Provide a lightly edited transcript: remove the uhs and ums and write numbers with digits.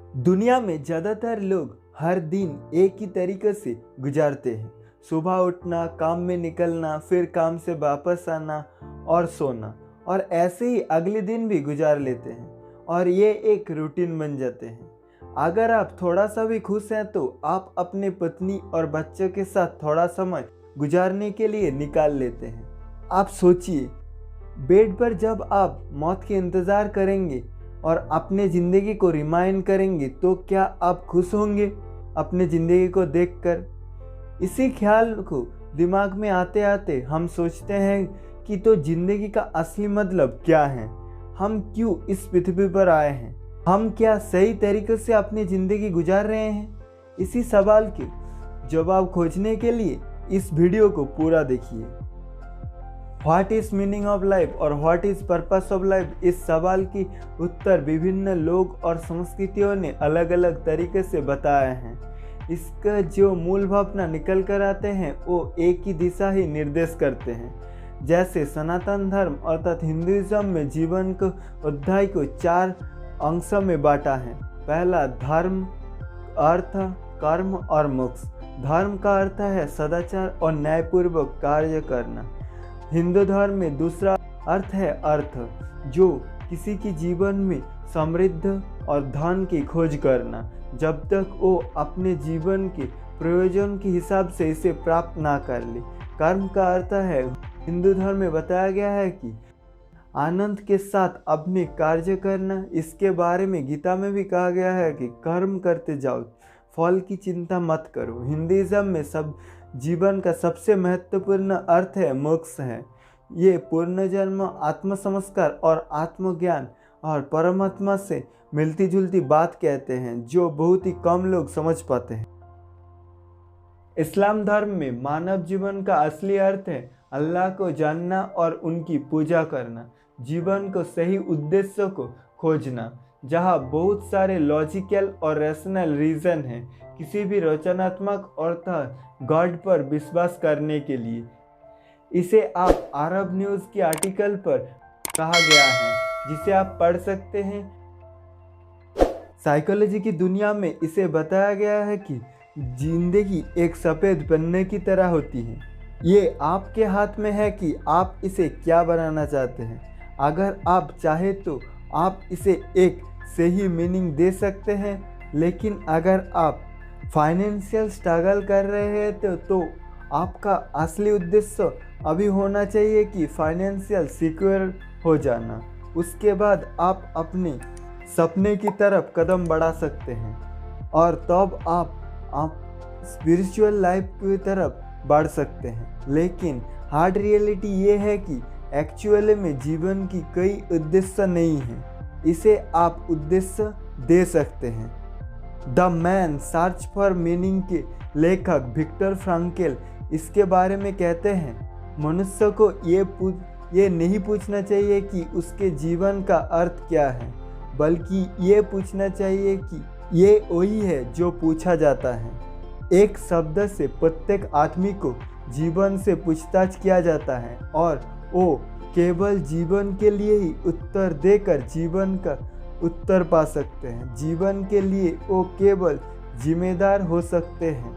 दुनिया में ज़्यादातर लोग हर दिन एक ही तरीके से गुजारते हैं। सुबह उठना, काम में निकलना, फिर काम से वापस आना और सोना, और ऐसे ही अगले दिन भी गुजार लेते हैं और ये एक रूटीन बन जाते हैं। अगर आप थोड़ा सा भी खुश हैं तो आप अपने पत्नी और बच्चों के साथ थोड़ा समय गुजारने के लिए निकाल लेते हैं। आप सोचिए, बेड पर जब आप मौत के इंतज़ार करेंगे और अपने ज़िंदगी को रिमाइंड करेंगे तो क्या आप खुश होंगे अपने ज़िंदगी को देखकर? इसी ख्याल को दिमाग में आते आते हम सोचते हैं कि तो ज़िंदगी का असली मतलब क्या है, हम क्यों इस पृथ्वी पर आए हैं, हम क्या सही तरीके से अपनी ज़िंदगी गुजार रहे हैं? इसी सवाल के जवाब खोजने के लिए इस वीडियो को पूरा देखिए। What is meaning of life और what is purpose of life, इस सवाल की उत्तर विभिन्न लोग और संस्कृतियों ने अलग अलग तरीके से बताए हैं। इसका जो मूल भावना निकल कर आते हैं वो एक ही दिशा ही निर्देश करते हैं। जैसे सनातन धर्म अर्थात हिंदुइज्म में जीवन को अध्याय को 4 अंशों में बांटा है। पहला धर्म, अर्थ, कर्म और मोक्ष। धर्म का अर्थ है सदाचार और न्यायपूर्वक कार्य करना। हिंदू धर्म में दूसरा अर्थ है अर्थ, जो किसी के जीवन में समृद्ध और धन की खोज करना, जब तक वो अपने जीवन के प्रयोजन के हिसाब से इसे प्राप्त ना कर ले। कर्म का अर्थ है, हिंदू धर्म में बताया गया है कि आनंद के साथ अपने कार्य करना। इसके बारे में गीता में भी कहा गया है कि कर्म करते जाओ, फल की चिंता मत करो। हिंदुइज्म में सब जीवन का सबसे महत्वपूर्ण अर्थ है मोक्ष है। ये पुनर्जन्म, आत्मसंस्कार और आत्मज्ञान और परमात्मा से मिलती जुलती बात कहते हैं, जो बहुत ही कम लोग समझ पाते हैं। इस्लाम धर्म में मानव जीवन का असली अर्थ है अल्लाह को जानना और उनकी पूजा करना, जीवन को सही उद्देश्य को खोजना, जहाँ बहुत सारे लॉजिकल और रैशनल रीज़न हैं किसी भी रचनात्मक अर्थात गॉड पर विश्वास करने के लिए। इसे आप अरब न्यूज़ के आर्टिकल पर कहा गया है, जिसे आप पढ़ सकते हैं। साइकोलॉजी की दुनिया में इसे बताया गया है कि जिंदगी एक सफ़ेद पन्ने की तरह होती है। ये आपके हाथ में है कि आप इसे क्या बनाना चाहते हैं। अगर आप चाहे तो आप इसे एक सही मीनिंग दे सकते हैं, लेकिन अगर आप फाइनेंशियल स्ट्रगल कर रहे हैं तो आपका असली उद्देश्य अभी होना चाहिए कि फाइनेंशियल सिक्योर हो जाना। उसके बाद आप अपने सपने की तरफ कदम बढ़ा सकते हैं और तब आप स्पिरिचुअल लाइफ की तरफ बढ़ सकते हैं। लेकिन हार्ड रियलिटी ये है कि एक्चुअली में जीवन की कई उद्देश्य नहीं है। इसे आप उद्देश्य दे सकते हैं। The man search for meaning के लेखक विक्टर फ्रैंकल इसके बारे में कहते हैं, मनुष्य को ये नहीं पूछना चाहिए कि उसके जीवन का अर्थ क्या है, बल्कि ये पूछना चाहिए कि ये वही है जो पूछा जाता है। एक शब्द से प्रत्येक आदमी को जीवन से पूछताछ किया जाता है और वो केवल जीवन के लिए ही उत्तर देकर जीवन का उत्तर पा सकते हैं। जीवन के लिए वो केवल जिम्मेदार हो सकते हैं।